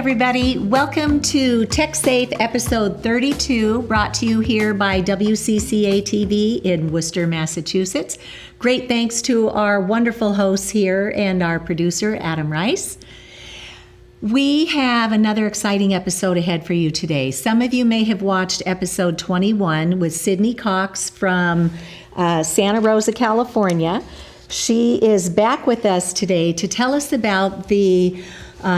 everybody. Welcome to TechSafe episode 32, brought to you here by WCCA TV in Worcester, Massachusetts. Great thanks to our wonderful hosts here and our producer, Adam Rice. We have another exciting episode ahead for you today. Some of you may have watched episode 21 with Sidnee Cox from Santa Rosa, California. She is back with us today to tell us about the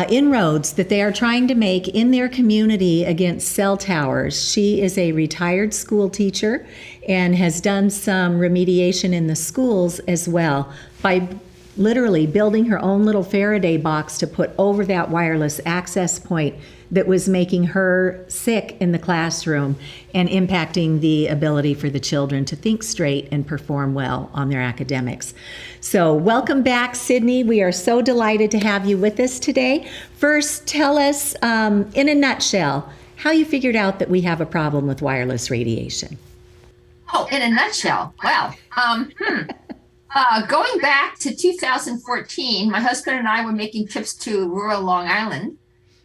inroads that they are trying to make in their community against cell towers. She is a retired school teacher and has done some remediation in the schools as well by literally building her own little Faraday box to put over that wireless access point that was making her sick in the classroom and impacting the ability for the children to think straight and perform well on their academics. So welcome back, Sidnee. We are so delighted to have you with us today. First, tell us in a nutshell how you figured out that we have a problem with wireless radiation. Oh, in a nutshell. Wow. Going back to 2014, my husband and I were making trips to rural Long Island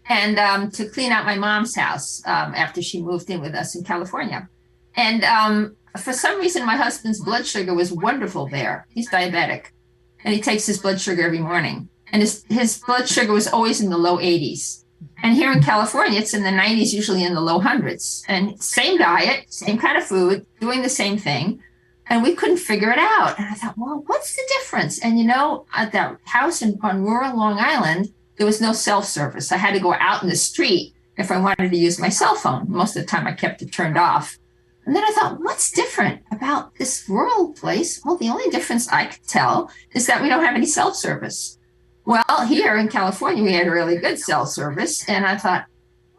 and to clean out my mom's house after she moved in with us in California. And for some reason, my husband's blood sugar was wonderful there. He's diabetic, and he takes his blood sugar every morning. And his blood sugar was always in the low 80s. And here in California, it's in the 90s, usually in the low hundreds. And same diet, same kind of food, doing the same thing. And we couldn't figure it out. And I thought, well, what's the difference? And at that house on rural Long Island, there was no self-service. I had to go out in the street if I wanted to use my cell phone. Most of the time I kept it turned off. And then I thought, what's different about this rural place? Well, the only difference I could tell is that we don't have any self-service. Well, here in California, we had a really good cell service. And I thought,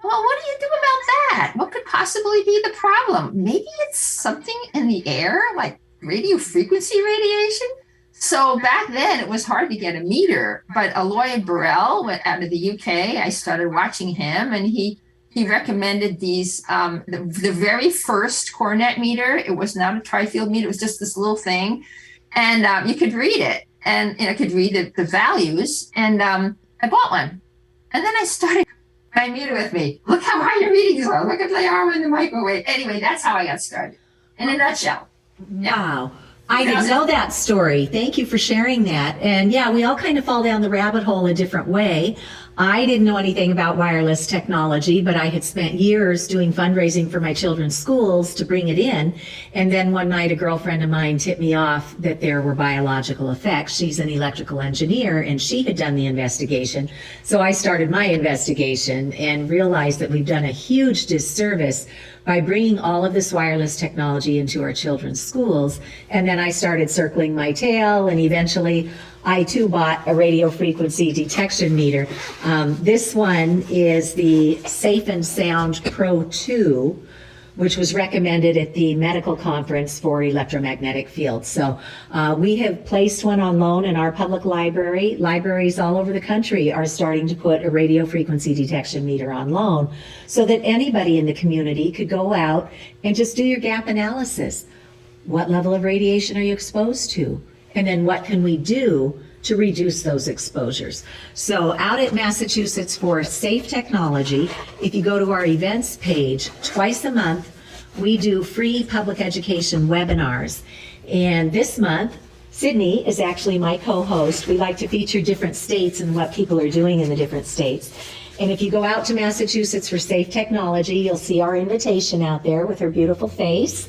well, what do you do about that? What could possibly be the problem? Maybe it's something in the air, like radio frequency radiation. So back then it was hard to get a meter, but Lloyd Burrell went out of the UK. I started watching him, and he recommended these, the very first Cornet meter. It was not a tri-field meter. It was just this little thing. And you could read it, and could read the values. And I bought one. And then I started my meter with me. Look how high your readings are. Look at they are in the microwave. Anyway, that's how I got started. In a nutshell. Wow. I didn't know that story. Thank you for sharing that. And yeah, we all kind of fall down the rabbit hole a different way. I didn't know anything about wireless technology, but I had spent years doing fundraising for my children's schools to bring it in. And then one night, a girlfriend of mine tipped me off that there were biological effects. She's an electrical engineer, and she had done the investigation. So I started my investigation and realized that we've done a huge disservice by bringing all of this wireless technology into our children's schools. And then I started circling my tail, and eventually I too bought a radio frequency detection meter. This one is the Safe and Sound Pro 2, which was recommended at the medical conference for electromagnetic fields. So we have placed one on loan in our public library. Libraries all over the country are starting to put a radio frequency detection meter on loan so that anybody in the community could go out and just do your gap analysis. What level of radiation are you exposed to? And then what can we do to reduce those exposures? So out at Massachusetts for Safe Technology, if you go to our events page, twice a month, we do free public education webinars. And this month, Sidnee is actually my co-host. We like to feature different states and what people are doing in the different states. And if you go out to Massachusetts for Safe Technology, you'll see our invitation out there with her beautiful face.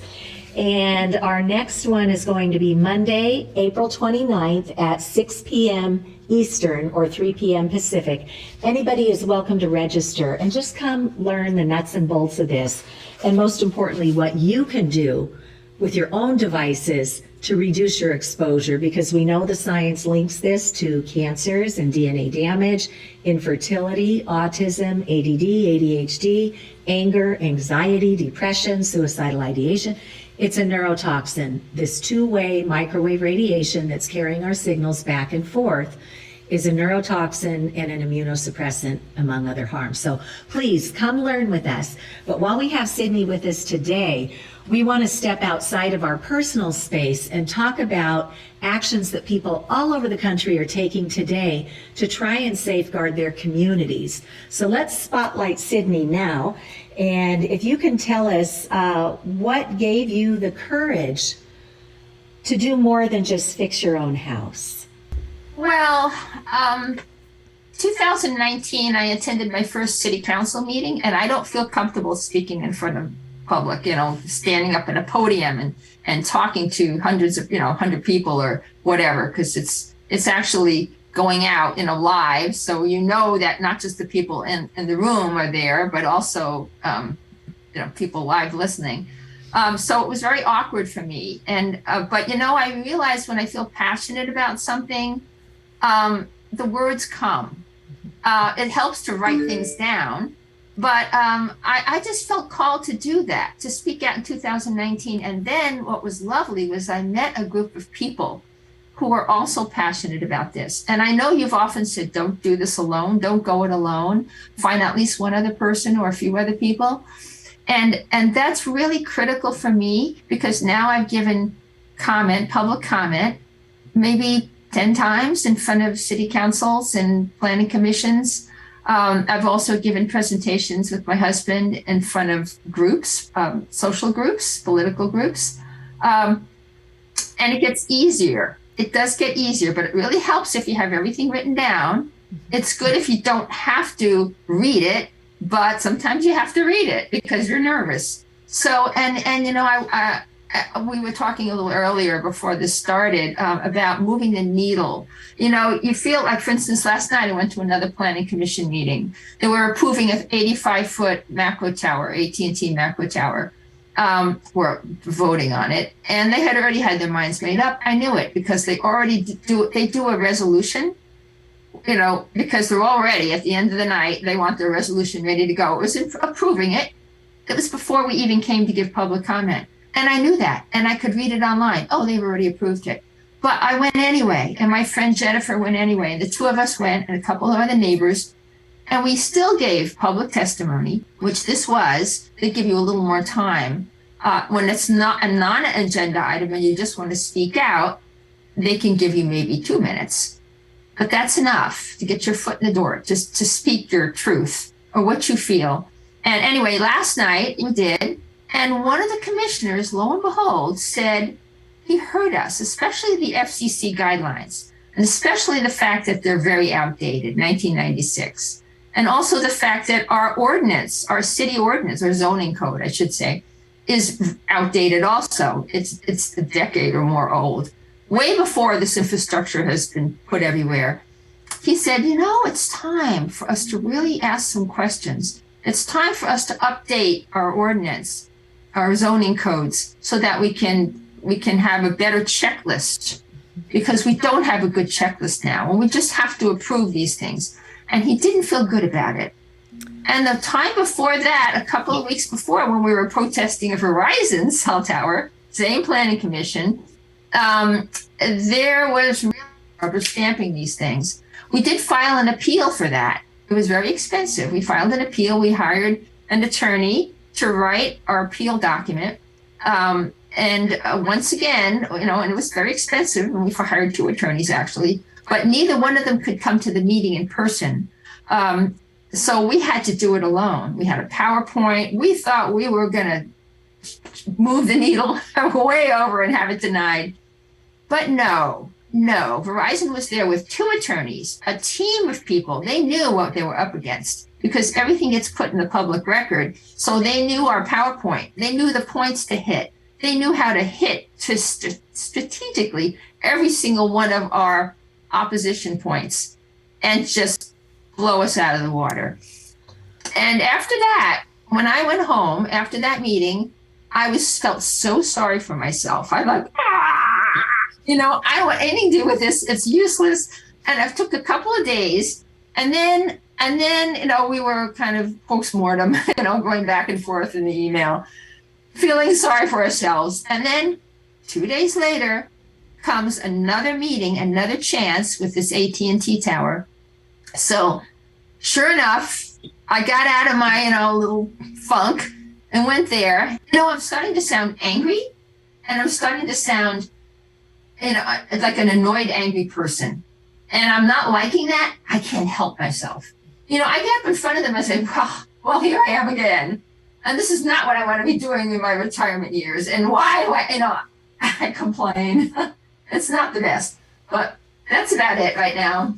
And our next one is going to be Monday, April 29th at 6 p.m. Eastern or 3 p.m. Pacific. Anybody is welcome to register and just come learn the nuts and bolts of this. And most importantly, what you can do with your own devices to reduce your exposure, because we know the science links this to cancers and DNA damage, infertility, autism, ADD, ADHD, anger, anxiety, depression, suicidal ideation. It's a neurotoxin, this two-way microwave radiation that's carrying our signals back and forth is a neurotoxin and an immunosuppressant, among other harms. So please come learn with us. But while we have Sidnee with us today, we want to step outside of our personal space and talk about actions that people all over the country are taking today to try and safeguard their communities. So let's spotlight Sidnee now. And if you can tell us what gave you the courage to do more than just fix your own house. Well, 2019, I attended my first city council meeting, and I don't feel comfortable speaking in front of public, standing up at a podium and talking to hundreds of, 100 people or whatever, because it's actually going out, live. So that not just the people in the room are there, but also, people live listening. So it was very awkward for me. And, but I realized when I feel passionate about something, the words come. It helps to write things down. But I just felt called to do that, to speak out in 2019. And then what was lovely was I met a group of people who are also passionate about this. And I know you've often said, don't do this alone, don't go it alone, find at least one other person or a few other people. And that's really critical for me, because now I've given public comment, maybe 10 times in front of city councils and planning commissions. I've also given presentations with my husband in front of groups, social groups, political groups. And it gets easier. It does get easier, but it really helps if you have everything written down. It's good if you don't have to read it, but sometimes you have to read it because you're nervous. So, we were talking a little earlier before this started about moving the needle. You feel like, for instance, last night I went to another planning commission meeting. They were approving an 85-foot macro tower, AT&T macro tower. Were voting on it, and they had already had their minds made up. I knew it because they already do a resolution, because they're already at the end of the night, they want their resolution ready to go. It was approving it. It was before we even came to give public comment. And I knew that, and I could read it online. Oh, they've already approved it. But I went anyway, and my friend Jennifer went anyway, and the two of us went, and a couple of other neighbors, and we still gave public testimony, which this was. They give you a little more time. When it's not a non-agenda item and you just want to speak out, they can give you maybe 2 minutes. But that's enough to get your foot in the door, just to speak your truth or what you feel. And anyway, last night we did. And one of the commissioners, lo and behold, said he heard us, especially the FCC guidelines, and especially the fact that they're very outdated, 1996. And also the fact that our ordinance, our city ordinance, or zoning code, I should say, is outdated also. It's a decade or more old, way before this infrastructure has been put everywhere. He said, it's time for us to really ask some questions. It's time for us to update our ordinance, our zoning codes, so that we can have a better checklist, because we don't have a good checklist now, and we just have to approve these things. And he didn't feel good about it. And the time before that, a couple of weeks before, when we were protesting a Verizon cell tower, same planning commission, there was really rubber stamping these things. We did file an appeal for that. It was very expensive. We filed an appeal. We hired an attorney to write our appeal document. Once again, and it was very expensive. And we hired 2 attorneys actually, but neither one of them could come to the meeting in person. So we had to do it alone. We had a PowerPoint. We thought we were going to move the needle way over and have it denied. But no. Verizon was there with 2 attorneys, a team of people. They knew what they were up against because everything gets put in the public record. So they knew our PowerPoint. They knew the points to hit. They knew how to hit strategically every single one of our opposition points and just blow us out of the water. And after that, when I went home after that meeting, I felt so sorry for myself. I like, I don't want anything to do with this. It's useless. And it took a couple of days, and then we were kind of post-mortem, going back and forth in the email, feeling sorry for ourselves. And then 2 days later, comes another meeting, another chance with this AT&T tower. So sure enough, I got out of my, little funk and went there. I'm starting to sound angry, and I'm starting to sound, like an annoyed, angry person. And I'm not liking that. I can't help myself. I get up in front of them and say, well, here I am again. And this is not what I want to be doing in my retirement years. And why do I complain? It's not the best, but that's about it right now.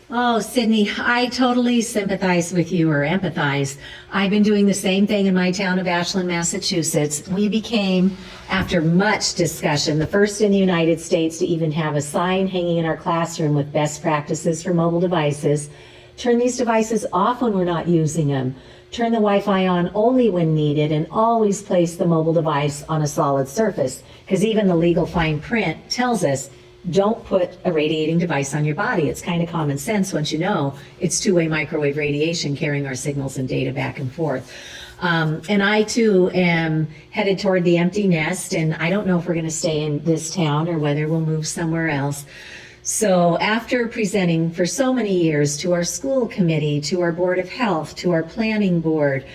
Oh, Sidney, I totally sympathize with you, or empathize. I've been doing the same thing in my town of Ashland, Massachusetts. We became, after much discussion, the first in the United States to even have a sign hanging in our classroom with best practices for mobile devices. Turn these devices off when we're not using them. Turn the Wi-Fi on only when needed, and always place the mobile device on a solid surface, because even the legal fine print tells us don't put a radiating device on your body. It's kind of common sense once you know it's two-way microwave radiation carrying our signals and data back and forth. And I too am headed toward the empty nest, and I don't know if we're going to stay in this town or whether we'll move somewhere else. So after presenting for so many years to our school committee, to our board of health, to our planning board,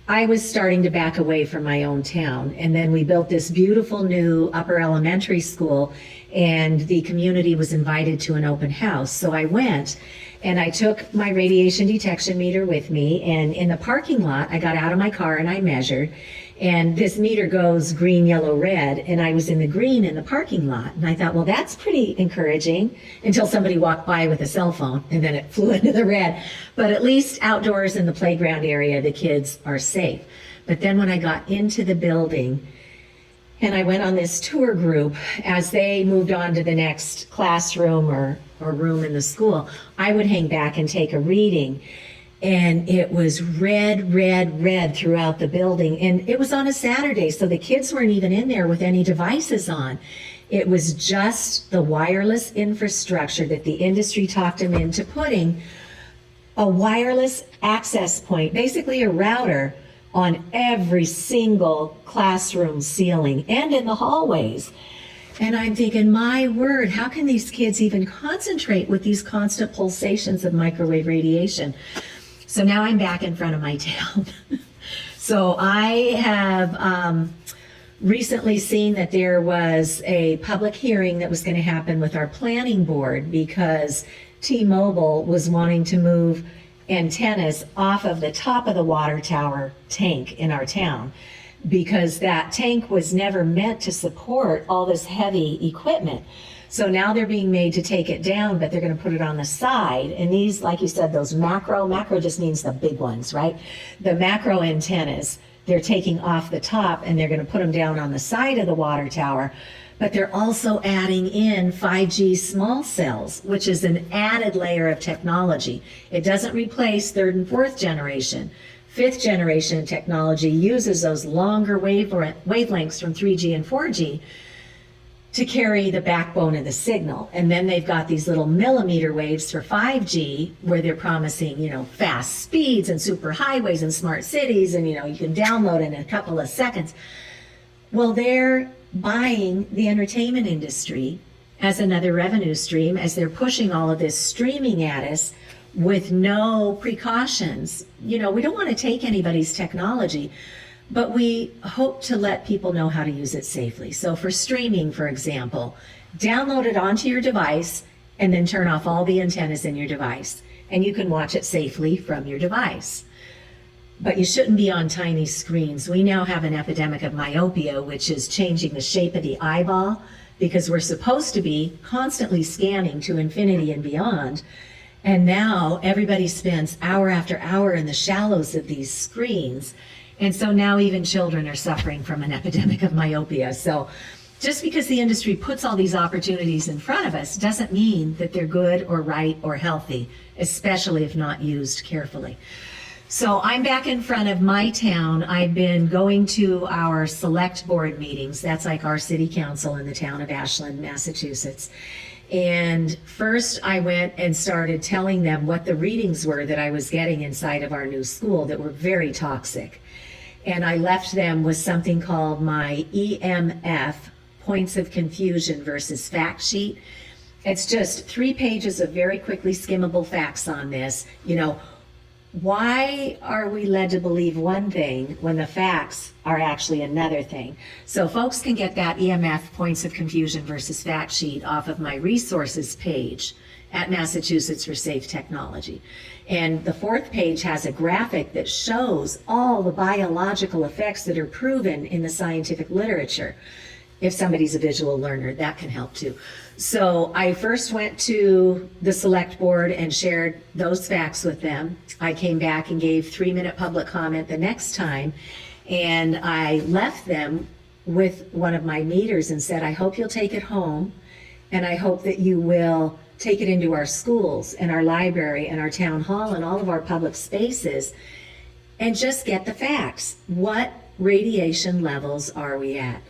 I was starting to back away from my own town. And then we built this beautiful new upper elementary school, and the community was invited to an open house. So I went, and I took my radiation detection meter with me, and in the parking lot, I got out of my car and I measured, and this meter goes green, yellow, red, and I was in the green in the parking lot. And I thought, well, that's pretty encouraging, until somebody walked by with a cell phone, and then it flew into the red. But at least outdoors in the playground area, the kids are safe. But then when I got into the building, and I went on this tour group, as they moved on to the next classroom or room in the school, I would hang back and take a reading. And it was red, red, red throughout the building. And it was on a Saturday, so the kids weren't even in there with any devices on. It was just the wireless infrastructure that the industry talked them into putting a wireless access point, basically a router, on every single classroom ceiling and in the hallways. And I'm thinking, my word, how can these kids even concentrate with these constant pulsations of microwave radiation? So now I'm back in front of my town. So I have recently seen that there was a public hearing that was going to happen with our planning board, because T-Mobile was wanting to move antennas off of the top of the water tower tank in our town, because that tank was never meant to support all this heavy equipment. So now they're being made to take it down, but they're going to put it on the side. And these, like you said, those macro just means the big ones, right? The macro antennas, they're taking off the top, and they're going to put them down on the side of the water tower. But they're also adding in 5G small cells, which is an added layer of technology. It doesn't replace third and fourth generation. Fifth generation technology uses those longer wavelengths from 3G and 4G to carry the backbone of the signal. And then they've got these little millimeter waves for 5G, where they're promising, fast speeds and super highways and smart cities, and, you can download in a couple of seconds. Well, they're buying the entertainment industry as another revenue stream, as they're pushing all of this streaming at us with no precautions. We don't want to take anybody's technology, but we hope to let people know how to use it safely. So for streaming, for example, download it onto your device and then turn off all the antennas in your device, and you can watch it safely from your device. But you shouldn't be on tiny screens. We now have an epidemic of myopia, which is changing the shape of the eyeball, because we're supposed to be constantly scanning to infinity and beyond. And now everybody spends hour after hour in the shallows of these screens. And so now even children are suffering from an epidemic of myopia. So just because the industry puts all these opportunities in front of us doesn't mean that they're good or right or healthy, especially if not used carefully. So I'm back in front of my town. I've been going to our select board meetings. That's like our city council in the town of Ashland, Massachusetts. And first I went and started telling them what the readings were that I was getting inside of our new school that were very toxic. And I left them with something called my EMF points of confusion versus fact sheet. It's just 3 pages of very quickly skimmable facts on this. You know, why are we led to believe one thing when the facts are actually another thing? So folks can get that EMF points of confusion versus fact sheet off of my resources page at Massachusetts for Safe Technology. And the 4th page has a graphic that shows all the biological effects that are proven in the scientific literature. If somebody's a visual learner, that can help too. So I first went to the select board and shared those facts with them. I came back and gave 3-minute public comment the next time, and I left them with one of my meters and said, I hope you'll take it home, and I hope that you will take it into our schools and our library and our town hall and all of our public spaces and just get the facts. What radiation levels are we at?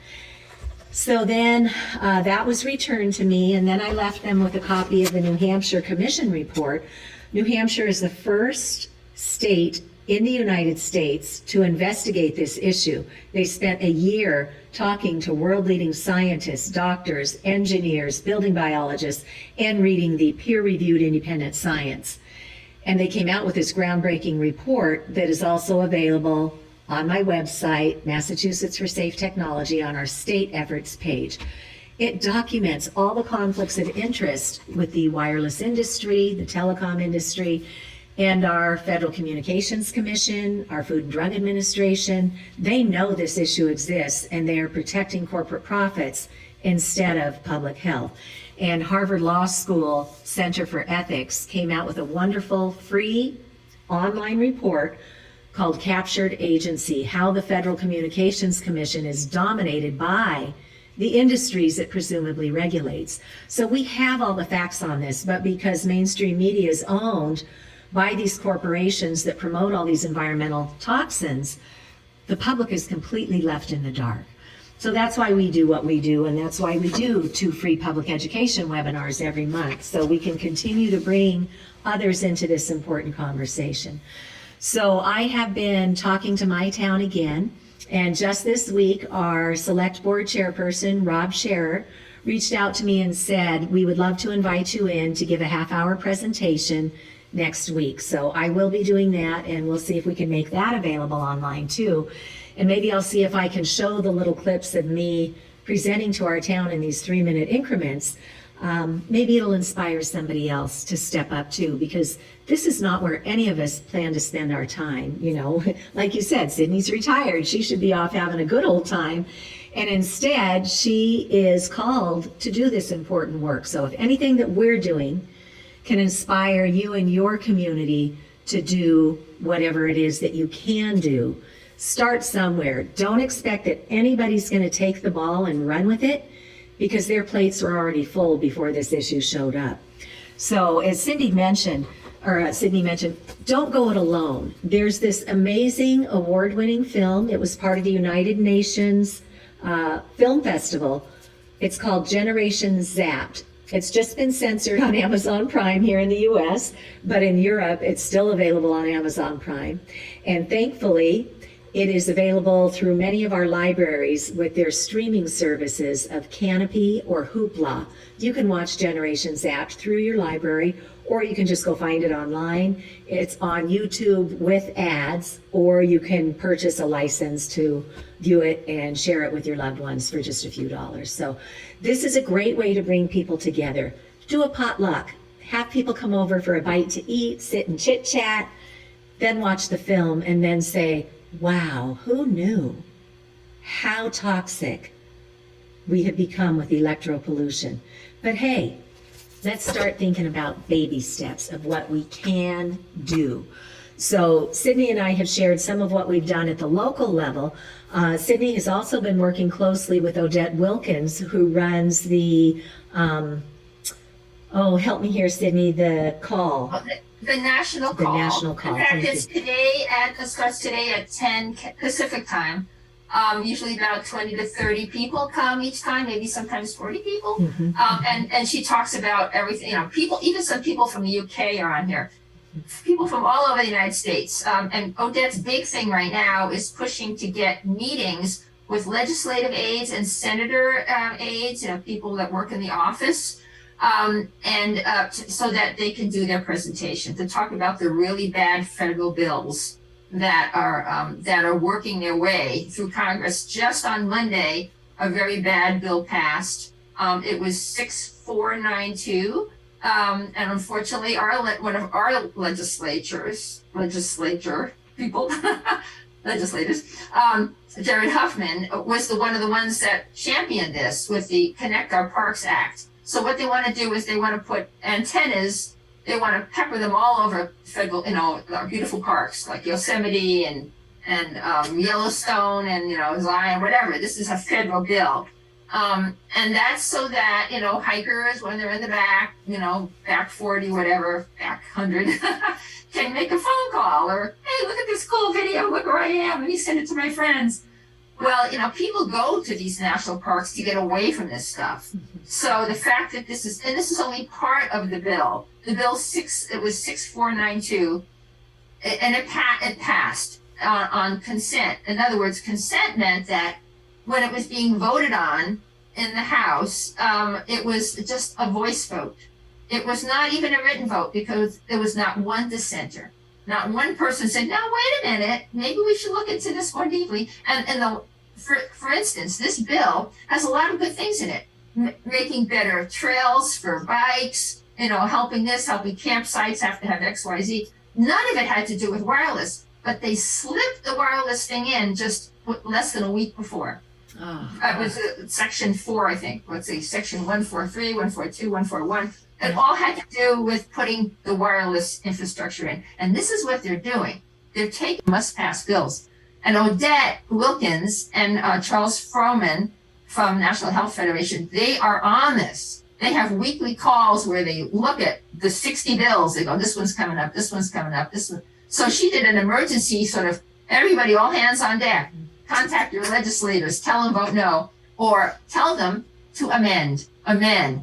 So then that was returned to me, and then I left them with a copy of the New Hampshire Commission report. New Hampshire is the first state in the United States to investigate this issue. They spent a year talking to world-leading scientists, doctors, engineers, building biologists, and reading the peer-reviewed independent science. And they came out with this groundbreaking report that is also available on my website, Massachusetts for Safe Technology, on our state efforts page. It documents all the conflicts of interest with the wireless industry, the telecom industry, and our Federal Communications Commission, our Food and Drug Administration. They know this issue exists, and they are protecting corporate profits instead of public health. And Harvard Law School Center for Ethics came out with a wonderful free online report called Captured Agency: How the Federal Communications Commission is dominated by the industries it presumably regulates. So we have all the facts on this, but because mainstream media is owned by these corporations that promote all these environmental toxins, the public is completely left in the dark. So that's why we do what we do, and that's why we do 2 free public education webinars every month, so we can continue to bring others into this important conversation. So I have been talking to my town again, and just this week, our select board chairperson, Rob Scherer, reached out to me and said, we would love to invite you in to give a half-hour presentation next week. So I will be doing that, and we'll see if we can make that available online too. And maybe I'll see if I can show the little clips of me presenting to our town in these 3-minute increments. Maybe it'll inspire somebody else to step up too, because this is not where any of us plan to spend our time. You know, like you said, Sidnee's retired. She should be off having a good old time. And instead, she is called to do this important work. So if anything that we're doing can inspire you and your community to do whatever it is that you can do, start somewhere. Don't expect that anybody's going to take the ball and run with it, because their plates were already full before this issue showed up. So as Sidney mentioned, don't go it alone. There's this amazing award-winning film. It was part of the United Nations Film Festival. It's called Generation Zapped. It's just been censored on Amazon Prime here in the US, but in Europe, it's still available on Amazon Prime. And thankfully, it is available through many of our libraries with their streaming services of Canopy or Hoopla. You can watch Generation Zapped through your library, or you can just go find it online. It's on YouTube with ads, or you can purchase a license to view it and share it with your loved ones for just a few dollars. So this is a great way to bring people together. Do a potluck. Have people come over for a bite to eat, sit and chit chat, then watch the film, and then say, wow, who knew how toxic we have become with electropollution? But hey, let's start thinking about baby steps of what we can do. So Sidney and I have shared some of what we've done at the local level. Sidney has also been working closely with Odette Wilkins, who runs the, help me here, Sidney, the call. The national call. The national call. In fact, it starts today at 10 Pacific time. Usually about 20 to 30 people come each time, maybe sometimes 40 people. Mm-hmm. And she talks about everything, people, even some people from the UK are on here, people from all over the United States. And Odette's big thing right now is pushing to get meetings with legislative aides and senator aides, people that work in the office, so that they can do their presentation to talk about the really bad federal bills that are working their way through Congress. Just on Monday, a very bad bill passed. It was 6492. And unfortunately, one of our legislator people, legislators, Jared Huffman, was one of the ones that championed this with the Connect Our Parks Act. So what they want to do is they want to put antennas, they want to pepper them all over federal, our beautiful parks like Yosemite and Yellowstone and, Zion, whatever. This is a federal bill. And that's so that, hikers, when they're in the back, back 40, whatever, back 100, can make a phone call or, hey, look at this cool video. Look where I am. Let me send it to my friends. Well, people go to these national parks to get away from this stuff. So the fact that this is only part of the bill. The bill it was 6492, and it passed on consent. In other words, consent meant that when it was being voted on in the House, it was just a voice vote. It was not even a written vote because there was not one dissenter. Not one person said, "Now wait a minute, maybe we should look into this more deeply." For instance, this bill has a lot of good things in it, making better trails for bikes, helping campsites have to have X, Y, Z. None of it had to do with wireless, but they slipped the wireless thing in just less than a week before. It was section 4, I think. Let's see, section 143, 142, 141. It all had to do with putting the wireless infrastructure in. And this is what they're doing. They're taking must-pass bills. And Odette Wilkins and Charles Froman from National Health Federation, they are on this. They have weekly calls where they look at the 60 bills. They go, this one's coming up, this one's coming up, this one. So she did an emergency sort of, everybody, all hands on deck. Contact your legislators, tell them vote no, or tell them to amend,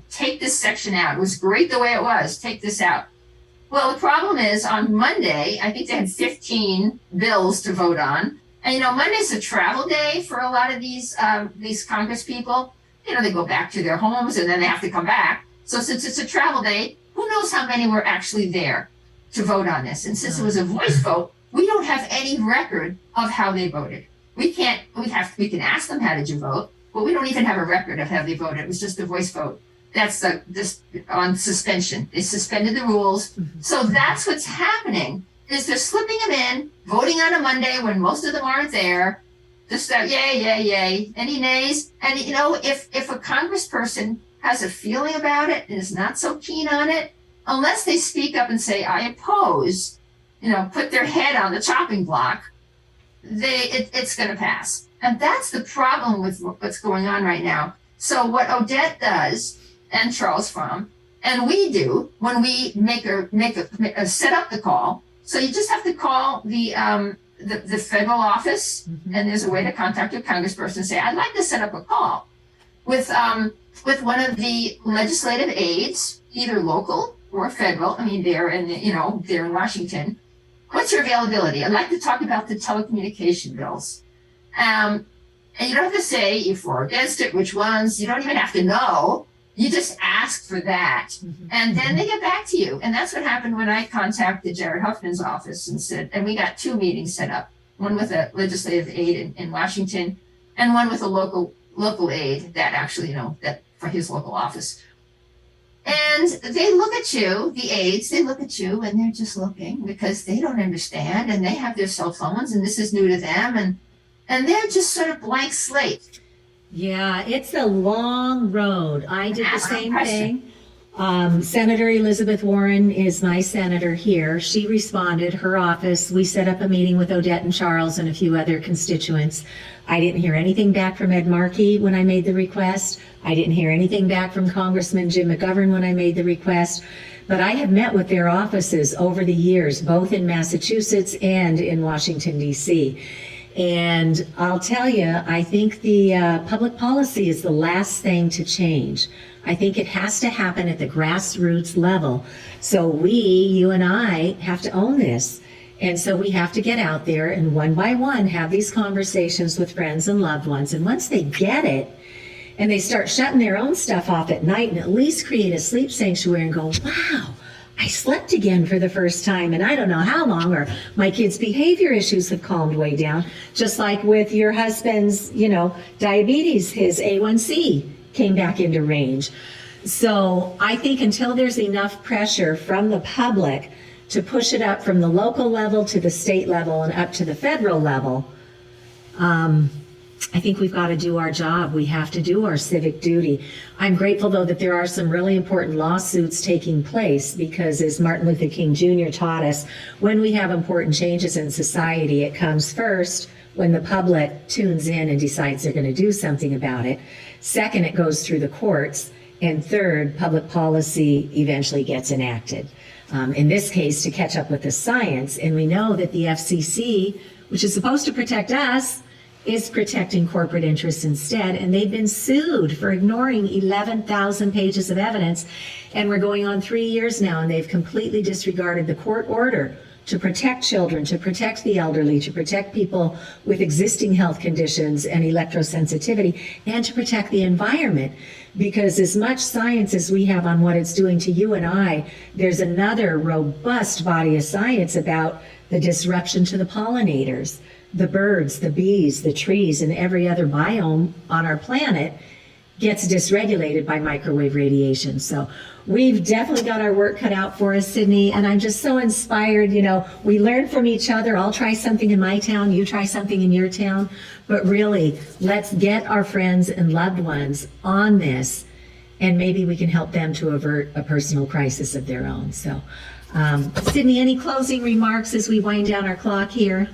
take this section out. It was great the way it was, take this out. Well, the problem is on Monday, I think they had 15 bills to vote on. And Monday's a travel day for a lot of these Congress people. They go back to their homes and then they have to come back. So since it's a travel day, who knows how many were actually there to vote on this? And since it was a voice vote, we don't have any record of how they voted. We can ask them, how did you vote? But we don't even have a record of how they voted. It was just a voice vote. That's just on suspension. They suspended the rules. Mm-hmm. So that's what's happening, is they're slipping them in, voting on a Monday when most of them aren't there. Just yay. Any nays? And if a congressperson has a feeling about it and is not so keen on it, unless they speak up and say, I oppose, put their head on the chopping block, it's going to pass. And that's the problem with what's going on right now. So what Odette does, and Charles Fromm, and we do when we set up the call. So you just have to call the federal office, mm-hmm. and there's a way to contact your congressperson and say, I'd like to set up a call with one of the legislative aides, either local or federal. I mean, they're in Washington. What's your availability? I'd like to talk about the telecommunication bills. And you don't have to say if we're against it, which ones. You don't even have to know. You just ask for that. Mm-hmm. And then they get back to you. And that's what happened when I contacted Jared Huffman's office and we got 2 meetings set up. One with a legislative aide in Washington and one with a local aide that actually, that for his local office. And they look at you, the aides, they look at you and they're just looking because they don't understand and they have their cell phones and this is new to them and they're just sort of blank slate. Yeah, it's a long road. I did the same thing. Senator Elizabeth Warren is my senator here. She responded, her office. We set up a meeting with Odette and Charles and a few other constituents. I didn't hear anything back from Ed Markey when I made the request. I didn't hear anything back from Congressman Jim McGovern when I made the request. But I have met with their offices over the years, both in Massachusetts and in Washington, D.C. And I'll tell you, I think the public policy is the last thing to change. I think it has to happen at the grassroots level. So you and I, have to own this. And so we have to get out there and one by one have these conversations with friends and loved ones. And once they get it and they start shutting their own stuff off at night and at least create a sleep sanctuary and go, wow, I slept again for the first time and I don't know how long, or my kids' behavior issues have calmed way down. Just like with your husband's, diabetes, his A1C came back into range. So I think until there's enough pressure from the public to push it up from the local level to the state level and up to the federal level, I think we've got to do our job. We have to do our civic duty. I'm grateful, though, that there are some really important lawsuits taking place because, as Martin Luther King Jr. taught us, when we have important changes in society, it comes first when the public tunes in and decides they're going to do something about it. Second, it goes through the courts. And third, public policy eventually gets enacted. In this case, to catch up with the science. And we know that the FCC, which is supposed to protect us, is protecting corporate interests instead. And they've been sued for ignoring 11,000 pages of evidence. And we're going on 3 years now, and they've completely disregarded the court order to protect children, to protect the elderly, to protect people with existing health conditions and electrosensitivity, and to protect the environment. Because as much science as we have on what it's doing to you and I, there's another robust body of science about the disruption to the pollinators, the birds, the bees, the trees, and every other biome on our planet gets dysregulated by microwave radiation. So we've definitely got our work cut out for us, Sidnee, and I'm just so inspired. We learn from each other. I'll try something in my town, you try something in your town, but really, let's get our friends and loved ones on this, and maybe we can help them to avert a personal crisis of their own. So, Sidnee, any closing remarks as we wind down our clock here?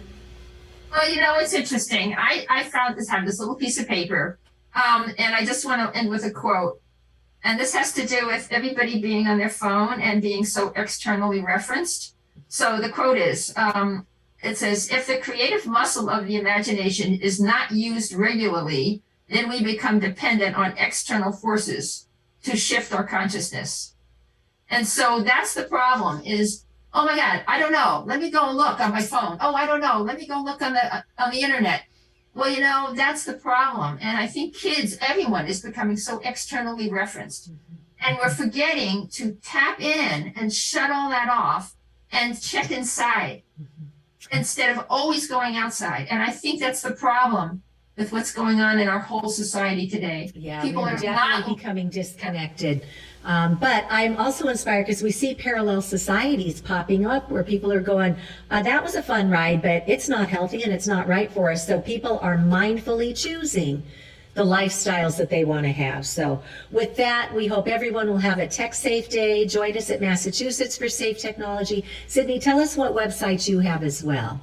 Well, it's interesting. I have this little piece of paper, and I just want to end with a quote. And this has to do with everybody being on their phone and being so externally referenced. So the quote is, it says, if the creative muscle of the imagination is not used regularly, then we become dependent on external forces to shift our consciousness. And so that's the problem is, oh my God, I don't know. Let me go and look on my phone. Oh, I don't know. Let me go look on the internet. Well, that's the problem. And I think everyone is becoming so externally referenced. And we're forgetting to tap in and shut all that off and check inside instead of always going outside. And I think that's the problem with what's going on in our whole society today. Yeah, people we're are definitely becoming disconnected. But I'm also inspired because we see parallel societies popping up where people are going, that was a fun ride, but it's not healthy and it's not right for us. So people are mindfully choosing the lifestyles that they want to have. So with that, we hope everyone will have a Tech Safe Day. Join us at Massachusetts for Safe Technology. Sidnee, tell us what websites you have as well.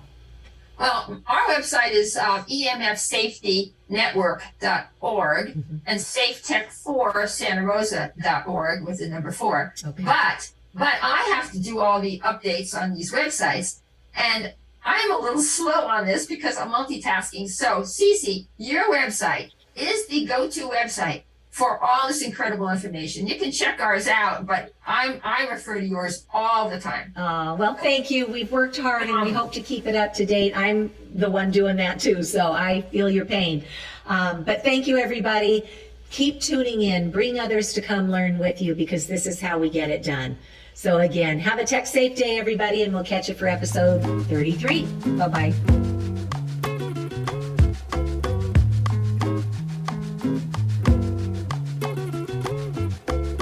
Well, our website is EMF Safety Network.org and SafeTech4 Santa Rosa.org with the number 4. Okay. But I have to do all the updates on these websites, and I'm a little slow on this because I'm multitasking. So, Cece, your website is the go-to website for all this incredible information. You can check ours out, but I refer to yours all the time. Well, thank you. We've worked hard and we hope to keep it up to date. I'm the one doing that too, so I feel your pain. But thank you, everybody. Keep tuning in. Bring others to come learn with you because this is how we get it done. So again, have a Tech Safe Day, everybody, and we'll catch you for episode 33. Bye-bye.